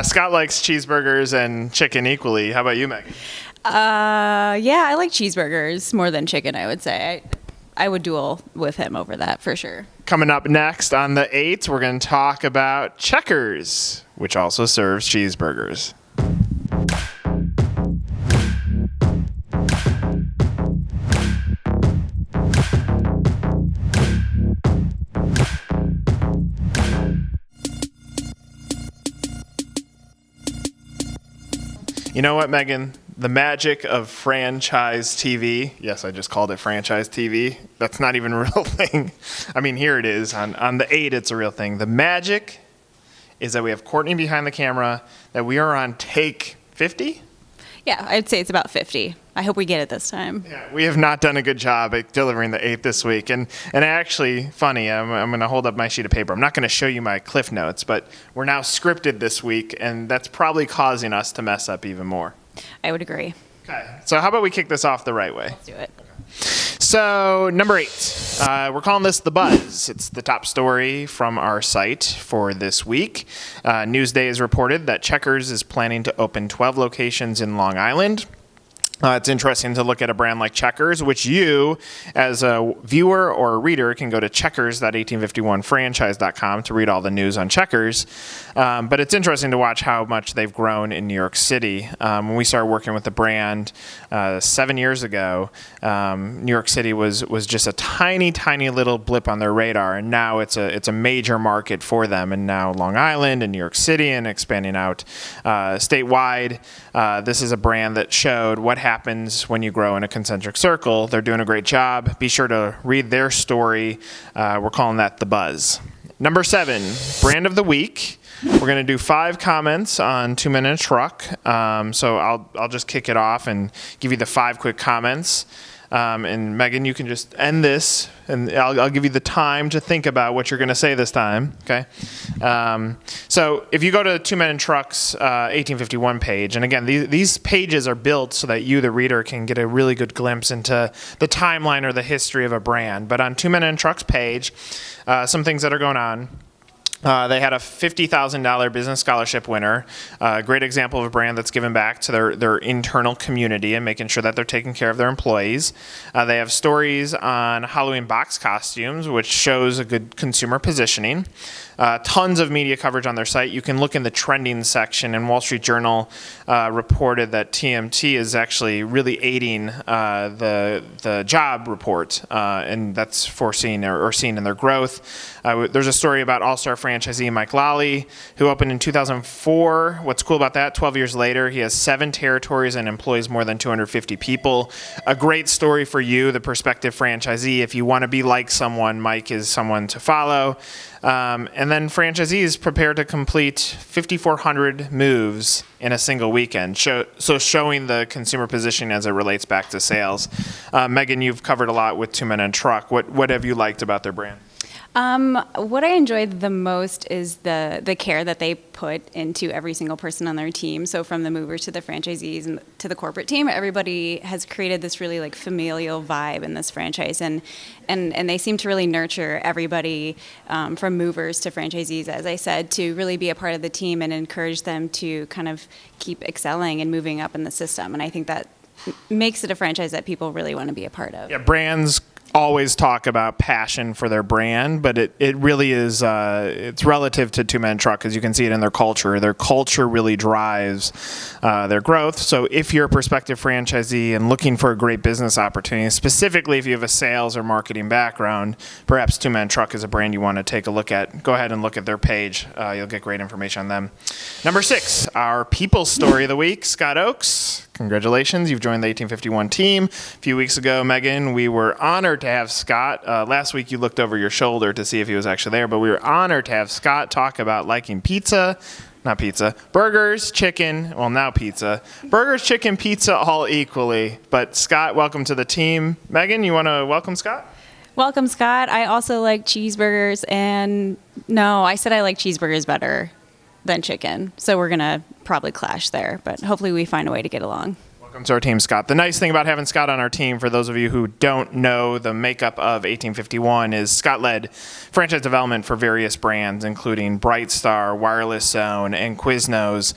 Scott likes cheeseburgers and chicken equally. How about you, Megan? Yeah, I like cheeseburgers more than chicken, I would say. I would duel with him over that for sure. Coming up next on the 8th, we're going to talk about Checkers, which also serves cheeseburgers. You know what, Megan? The magic of franchise TV. Yes, I just called it franchise TV. That's not even a real thing. I mean, here it is. On the 8th, it's a real thing. The magic is that we have Courtney behind the camera, that we are on take 50? Yeah, I'd say it's about 50. I hope we get it this time. Yeah, we have not done a good job at delivering the 8th this week. And actually, funny, I'm going to hold up my sheet of paper. I'm not going to show you my cliff notes, but we're now scripted this week, and that's probably causing us to mess up even more. I would agree. Okay, so how about we kick this off the right way? Let's do it. So, number 8, we're calling this The Buzz. It's the top story from our site for this week. Newsday has reported that Checkers is planning to open 12 locations in Long Island. It's interesting to look at a brand like Checkers, which you, as a viewer or a reader, can go to checkers.1851franchise.com to read all the news on Checkers. But it's interesting to watch how much they've grown in New York City. When we started working with the brand 7 years ago, New York City was just a tiny, tiny little blip on their radar, and now it's a major market for them. And now Long Island and New York City and expanding out statewide. This is a brand that showed what happens when you grow in a concentric circle. They're doing a great job. Be sure to read their story. We're calling that The Buzz. Number 7, brand of the week. We're going to do 5 comments on 2 Men in a Truck. So I'll just kick it off and give you the 5 quick comments. And Megan, you can just end this, and I'll give you the time to think about what you're going to say this time. Okay. So if you go to 2 Men in Truck's 1851 page, and again, these pages are built so that you, the reader, can get a really good glimpse into the timeline or the history of a brand. But on 2 Men in Truck's page, some things that are going on. They had a $50,000 business scholarship winner. A great example of a brand that's given back to their internal community and making sure that they're taking care of their employees. They have stories on Halloween box costumes, which shows a good consumer positioning. Tons of media coverage on their site. You can look in the trending section, and Wall Street Journal reported that TMT is actually really aiding the job report, and that's foreseen or seen in their growth. There's a story about All-Star franchisee Mike Lally, who opened in 2004. What's cool about that, 12 years later, he has 7 territories and employs more than 250 people. A great story for you, the prospective franchisee. If you want to be like someone, Mike is someone to follow. And then franchisees prepare to complete 5,400 moves in a single weekend. So showing the consumer positioning as it relates back to sales. Megan, you've covered a lot with 2 Men in a Truck. What have you liked about their brand? What I enjoyed the most is the care that they put into every single person on their team. So from the movers to the franchisees and to the corporate team, everybody has created this really like familial vibe in this franchise, and they seem to really nurture everybody from movers to franchisees, as I said, to really be a part of the team and encourage them to kind of keep excelling and moving up in the system. And I think that makes it a franchise that people really want to be a part of. Yeah, brands always talk about passion for their brand, but it really is it's relative to 2 Men in a Truck, because you can see it in their culture. Their culture really drives their growth. So if you're a prospective franchisee and looking for a great business opportunity, specifically if you have a sales or marketing background, perhaps 2 Men in a Truck is a brand you want to take a look at. Go ahead and look at their page. You'll get great information on them. Number 6, our people story of the week, Scott Oakes. Congratulations, you've joined the 1851 team. A few weeks ago, Megan, we were honored to have Scott. Last week you looked over your shoulder to see if he was actually there, but we were honored to have Scott talk about liking burgers, chicken, well now pizza. Burgers, chicken, pizza, all equally. But Scott, welcome to the team. Megan, you want to welcome Scott? Welcome, Scott. I also like cheeseburgers, and no, I said I like cheeseburgers better than chicken. So we're going to probably clash there, but hopefully we find a way to get along. Welcome to our team, Scott. The nice thing about having Scott on our team, for those of you who don't know the makeup of 1851, is Scott led franchise development for various brands, including Brightstar, Wireless Zone, and Quiznos,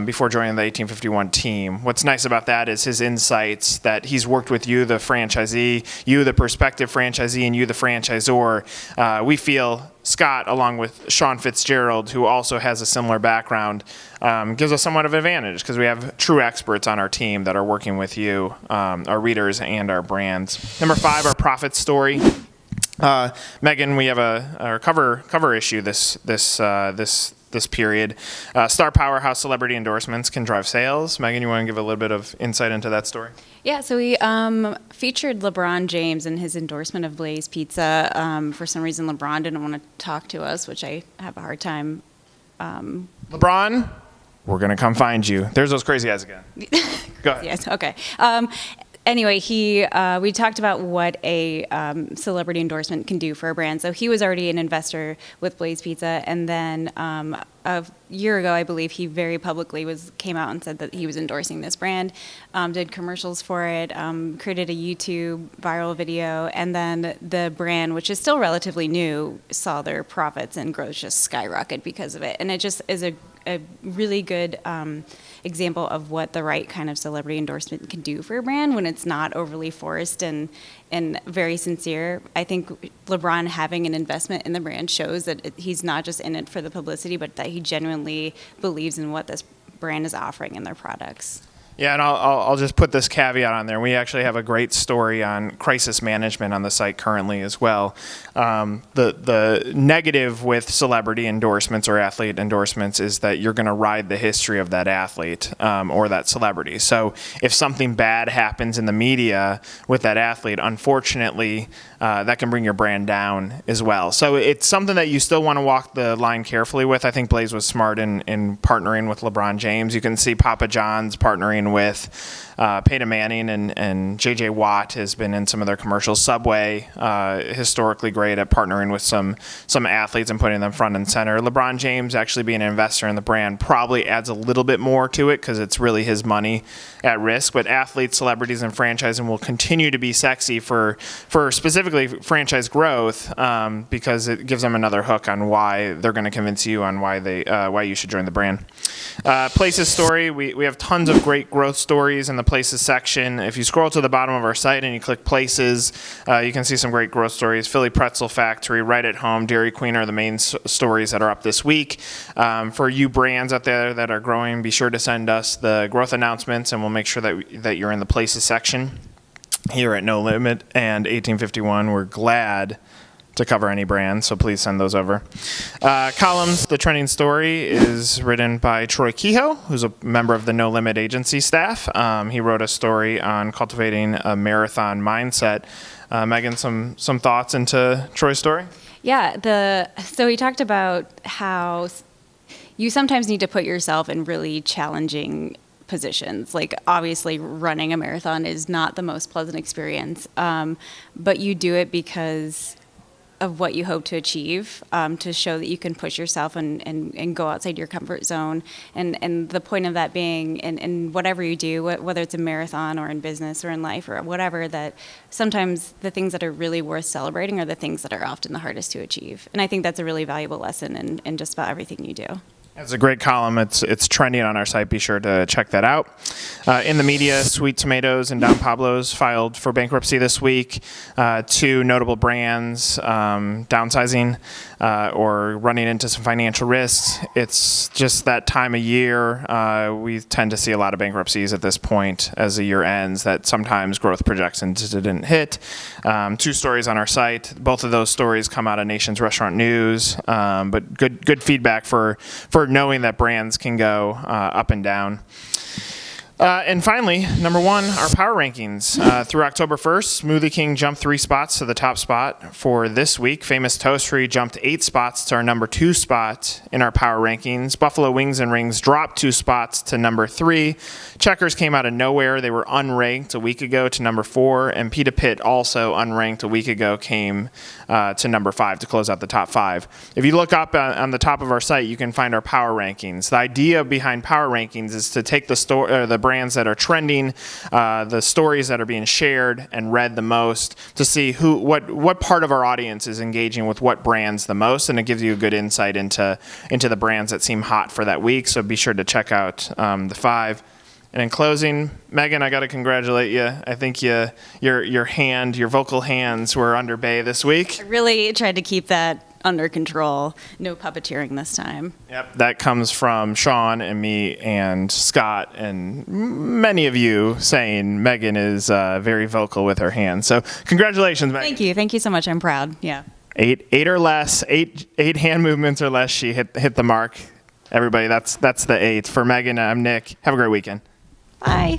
before joining the 1851 team. What's nice about that is his insights that he's worked with you, the franchisee, you, the prospective franchisee, and you, the franchisor. We feel Scott, along with Sean Fitzgerald, who also has a similar background, gives us somewhat of an advantage because we have true experts on our team that are working with you, our readers, and our brands. Number 5, our profit story. Megan, we have our cover issue this period. Star powerhouse celebrity endorsements can drive sales. Megan, you want to give a little bit of insight into that story? Yeah, so we featured LeBron James in his endorsement of Blaze Pizza. For some reason, LeBron didn't want to talk to us, which I have a hard time. LeBron, we're going to come find you. There's those crazy eyes again. Go ahead. Yes, okay. Anyway, we talked about what a celebrity endorsement can do for a brand. So he was already an investor with Blaze Pizza, and then a year ago, I believe, he very publicly came out and said that he was endorsing this brand, did commercials for it, created a YouTube viral video, and then the brand, which is still relatively new, saw their profits and growth just skyrocket because of it. And it just is a really good example of what the right kind of celebrity endorsement can do for a brand when it's not overly forced and very sincere. I think LeBron having an investment in the brand shows that he's not just in it for the publicity, but that he genuinely believes in what this brand is offering in their products. Yeah, and I'll just put this caveat on there. We actually have a great story on crisis management on the site currently as well. The negative with celebrity endorsements or athlete endorsements is that you're going to ride the history of that athlete or that celebrity. So if something bad happens in the media with that athlete, unfortunately, that can bring your brand down as well. So it's something that you still want to walk the line carefully with. I think Blaze was smart in partnering with LeBron James. You can see Papa John's partnering with Peyton Manning, and J.J. Watt has been in some of their commercials. Subway, historically great at partnering with some athletes and putting them front and center. LeBron James actually being an investor in the brand probably adds a little bit more to it because it's really his money at risk. But athletes, celebrities, and franchising will continue to be sexy for specifically franchise growth because it gives them another hook on why they're going to convince you on why you should join the brand. Places story, we have tons of great growth stories in the Places section. If you scroll to the bottom of our site and you click Places, you can see some great growth stories. Philly Pretzel Factory, Right at Home, Dairy Queen are the main stories that are up this week. For you brands out there that are growing, be sure to send us the growth announcements, and we'll make sure that you're in the Places section. Here at No Limit and 1851, we're glad to cover any brand, so please send those over. Columns, the trending story is written by Troy Kehoe, who's a member of the No Limit agency staff. He wrote a story on cultivating a marathon mindset. Megan, some thoughts into Troy's story? Yeah, so he talked about how you sometimes need to put yourself in really challenging positions. Like, obviously running a marathon is not the most pleasant experience, but you do it because of what you hope to achieve, to show that you can push yourself and go outside your comfort zone. And the point of that being, in whatever you do, whether it's a marathon or in business or in life or whatever, that sometimes the things that are really worth celebrating are the things that are often the hardest to achieve. And I think that's a really valuable lesson in just about everything you do. It's a great column. It's trending on our site. Be sure to check that out. In the media, Sweet Tomatoes and Don Pablo's filed for bankruptcy this week. Two notable brands downsizing or running into some financial risks. It's just that time of year. We tend to see a lot of bankruptcies at this point as the year ends that sometimes growth projections didn't hit. Two stories on our site. Both of those stories come out of Nation's Restaurant News, but good feedback for knowing that brands can go up and down. And finally, number 1, our power rankings. Through October 1st, Smoothie King jumped 3 spots to the top spot for this week. Famous Toastery jumped 8 spots to our number 2 spot in our power rankings. Buffalo Wings and Rings dropped 2 spots to number 3. Checkers came out of nowhere. They were unranked a week ago to number 4. And Pita Pit, also unranked a week ago, came to number 5 to close out the top 5. If you look up on the top of our site, you can find our power rankings. The idea behind power rankings is to take the brands that are trending, the stories that are being shared and read the most, to see what part of our audience is engaging with what brands the most, and it gives you a good insight into the brands that seem hot for that week. So be sure to check out the 5. And in closing, Megan, I got to congratulate you. I think your vocal hands were under bay this week. I really tried to keep that under control. No puppeteering this time. Yep, that comes from Sean and me and Scott and many of you saying Megan is very vocal with her hands. So congratulations, Megan. Thank you so much. I'm proud. Yeah. 8 or less, eight hand movements or less. She hit the mark. Everybody, that's the 8. For Megan, I'm Nick. Have a great weekend. Bye.